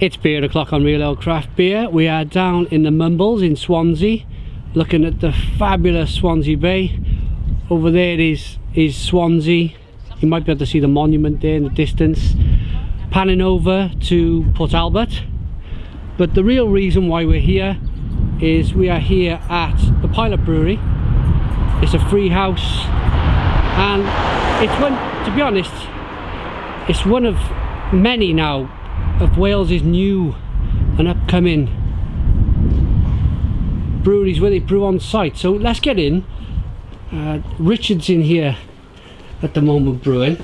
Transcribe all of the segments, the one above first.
It's beer o'clock on Real Ale Craft Beer. We are down in the Mumbles in Swansea, looking at the fabulous Swansea Bay. Over there is Swansea. You might be able to see the monument there in the distance. Panning over to Port Albert. But the real reason why we're here is we are here at the Pilot Brewery. It's a free house, and it's one, to be honest, it's one of many now of Wales's new and upcoming breweries where they brew on site. So let's get in. Richard's in here at the moment brewing.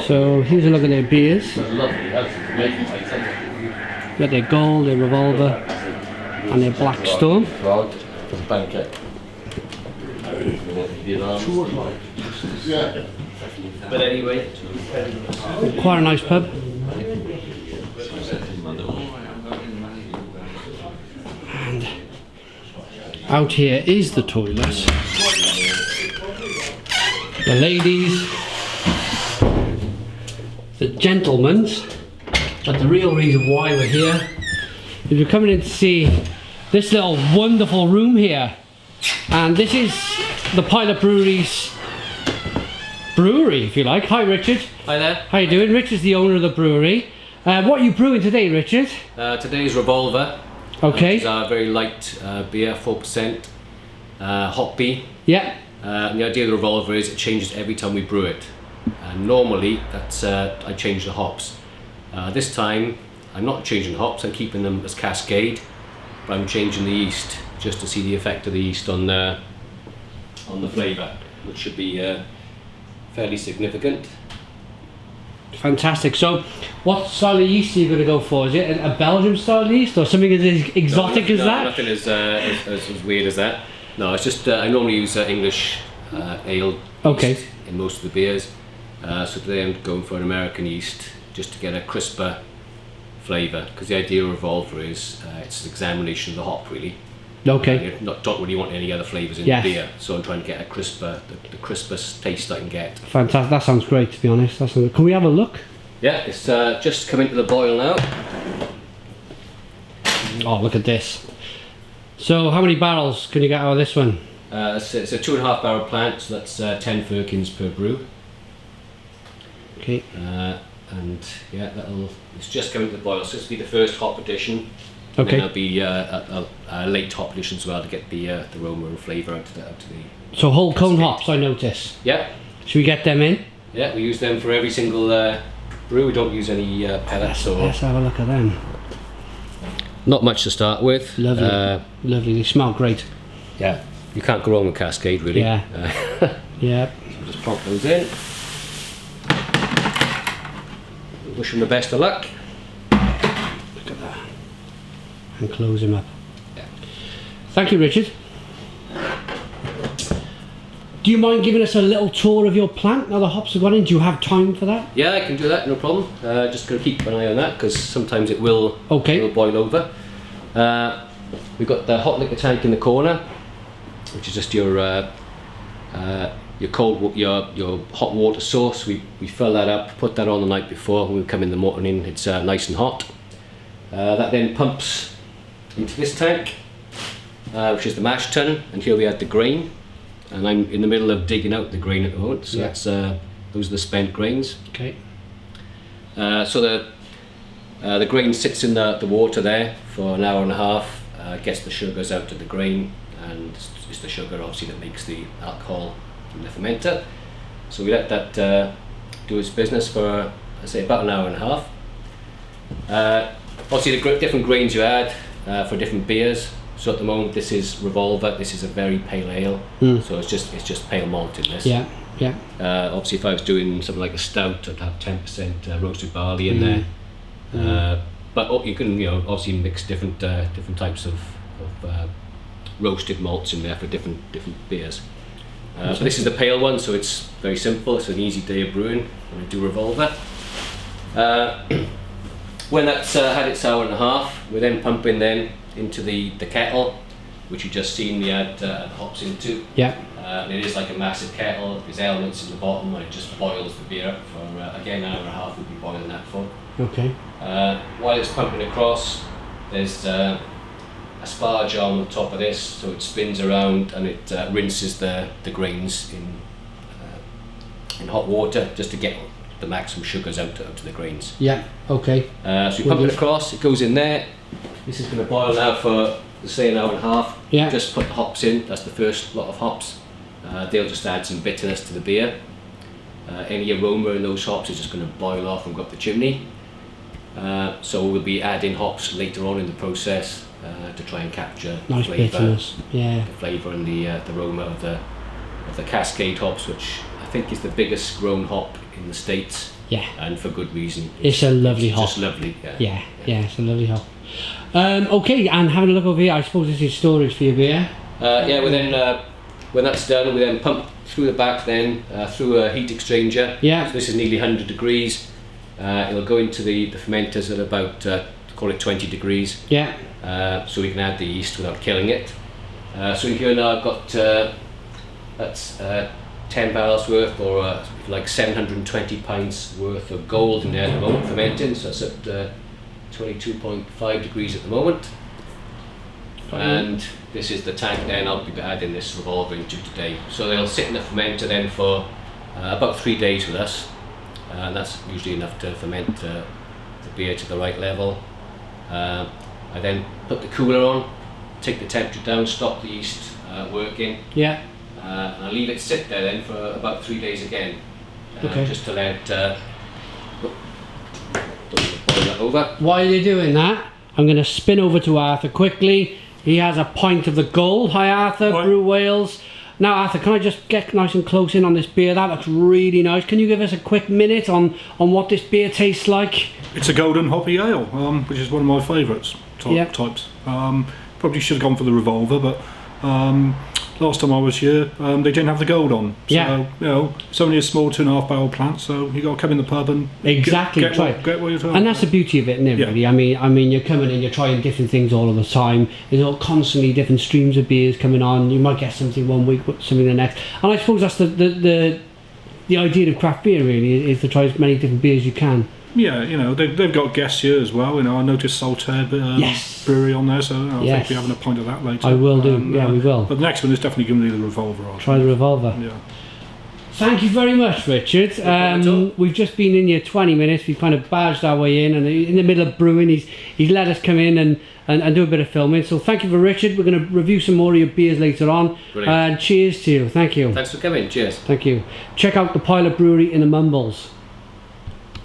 So here's a look at their beers. Got their Gold, their Revolver and their Black Storm. But anyway, quite a nice pub. And out here is the toilet. The ladies, the gentlemen. But the real reason why we're here is we're coming in to see this little wonderful room here. And this is the Pilot Brewery's brewery, if you like. Hi Richard. Hi there. How you doing? Richard's the owner of the brewery. What are you brewing today, Richard? Today's Revolver. Okay. Which is a very light beer, 4%, hoppy. Yeah. And the idea of the Revolver is it changes every time we brew it. And normally that's I change the hops. This time I'm not changing the hops, I'm keeping them as Cascade, but I'm changing the yeast just to see the effect of the yeast on the flavour, which should be fairly significant. Fantastic. So what style of yeast are you going to go for? Is it a Belgian style yeast or something as exotic as that? Nothing as weird as that. No, it's just I normally use English ale yeast in most of the beers. So today I'm going for an American yeast just to get a crisper flavour, because the idea of Revolver is it's an examination of the hop really. Okay. Don't really want any other flavours in the beer, so I'm trying to get a crisper, the crispest taste I can get. Fantastic. That sounds great, to be honest. Can we have a look? Yeah, it's just come into the boil now. Oh, look at this. So how many barrels can you get out of this one? It's a 2.5 barrel plant, so that's 10 firkins per brew. Okay. And yeah, it's just coming to the boil, so this will be the first hop addition. Okay. And there'll be a late hop addition as well to get the aroma and flavour out to the. So whole cone hops, I notice. Yeah. Should we get them in? Yeah, we use them for every single brew. We don't use any pellets or. Let's have a look at them. Not much to start with. Lovely. Lovely. They smell great. Yeah. You can't go wrong with Cascade, really. Yeah. Yeah. So just plonk those in. Wish them the best of luck. Look at that. And close him up. Yeah. Thank you, Richard. Do you mind giving us a little tour of your plant now the hops have gone in? Do you have time for that? Yeah, I can do that, no problem. Just going to keep an eye on that because sometimes it will boil over. We've got the hot liquor tank in the corner, which is just your hot water source. We fill that up, put that on the night before. When we come in the morning, it's nice and hot. That then pumps into this tank, which is the mash tun, and here we add the grain. And I'm in the middle of digging out the grain at the moment, so that's those are the spent grains. Okay. So the grain sits in the water there for an hour and a half, gets the sugars out of the grain, and it's the sugar obviously that makes the alcohol in the fermenter. So we let that do its business for, I say, about an hour and a half. Obviously the different grains you add for different beers. So at the moment this is Revolver, this is a very pale ale, so it's just pale malt in this. Yeah, yeah. Obviously if I was doing something like a stout, I'd have 10% roasted barley in there. But you can obviously mix different types of roasted malts in there for different beers. So this is the pale one, so it's very simple. It's an easy day of brewing when we do Revolver. When that's had its hour and a half, we're then pumping into the kettle which you just seen we had hops into. Yeah. And it is like a massive kettle. There's elements in the bottom and it just boils the beer up for again an hour and a half. We'll be boiling that for. Okay. While it's pumping across, there's a sparge arm on top of this, so it spins around and it rinses the grains in hot water just to get the maximum sugars out of the grains. Yeah. Okay. So you pump it across. It goes in there. This is going to boil now for say an hour and a half. Yeah. Just put the hops in. That's the first lot of hops. They'll just add some bitterness to the beer. Any aroma in those hops is just going to boil off and go up the chimney. So we'll be adding hops later on in the process to try and capture Nice flavour, bitterness. Yeah. the flavour and the aroma of the Cascade hops, which I think is the biggest grown hop in the States. Yeah. And for good reason. It's a lovely hop. Just lovely. Yeah. It's a lovely hop. Okay, and having a look over here, I suppose this is storage for your beer. Yeah. Well then, when that's done, we then pump through the back, then through a heat exchanger. Yeah. So this is nearly 100 degrees. It'll go into the fermenters at about call it 20 degrees. Yeah. So we can add the yeast without killing it. So in here now I've got that's 10 barrels worth, or like 720 pints worth of gold in there at the moment fermenting. So it's at 22.5 degrees at the moment. And this is the tank then I'll be adding this revolver into today. So they'll sit in the fermenter then for about 3 days with us. And that's usually enough to ferment the beer to the right level. I then put the cooler on, take the temperature down, stop the yeast working. Yeah. And I leave it sit there then for about 3 days again. Okay. Just to let don't boil that over. While you're doing that, I'm going to spin over to Arthur quickly. He has a pint of the gold. Hi Arthur, Hi. Brew Wales. Now Arthur, can I just get nice and close in on this beer? That looks really nice. Can you give us a quick minute on what this beer tastes like? It's a golden hoppy ale, which is one of my favourites types. Probably should have gone for the revolver, but last time I was here, they didn't have the gold on. So, Yeah. you know, it's only a small 2.5 barrel plant, so you got to come in the pub and Exactly, get try. what you're talking And that's the beauty of it, isn't it, Yeah. really? I mean, you're coming in, you're trying different things all of the time. There's all constantly different streams of beers coming on. You might get something one week, something the next. And I suppose that's the idea of craft beer, really, is to try as many different beers as you can. Yeah, you know, they've got guests here as well. You know, I noticed Saltaire Yes. Brewery on there, so I Yes. think we're having a pint of that later. I will do, yeah, we will. But the next one is definitely going to be the revolver. Try the revolver. Yeah. Thank you very much, Richard. problem at all. We've just been in here 20 minutes. We've kind of barged our way in, and in the middle of brewing, he's let us come in and do a bit of filming. So thank you for Richard. We're going to review some more of your beers later on. Brilliant. Cheers to you. Thank you. Thanks for coming. Cheers. Thank you. Check out the Pilot Brewery in the Mumbles.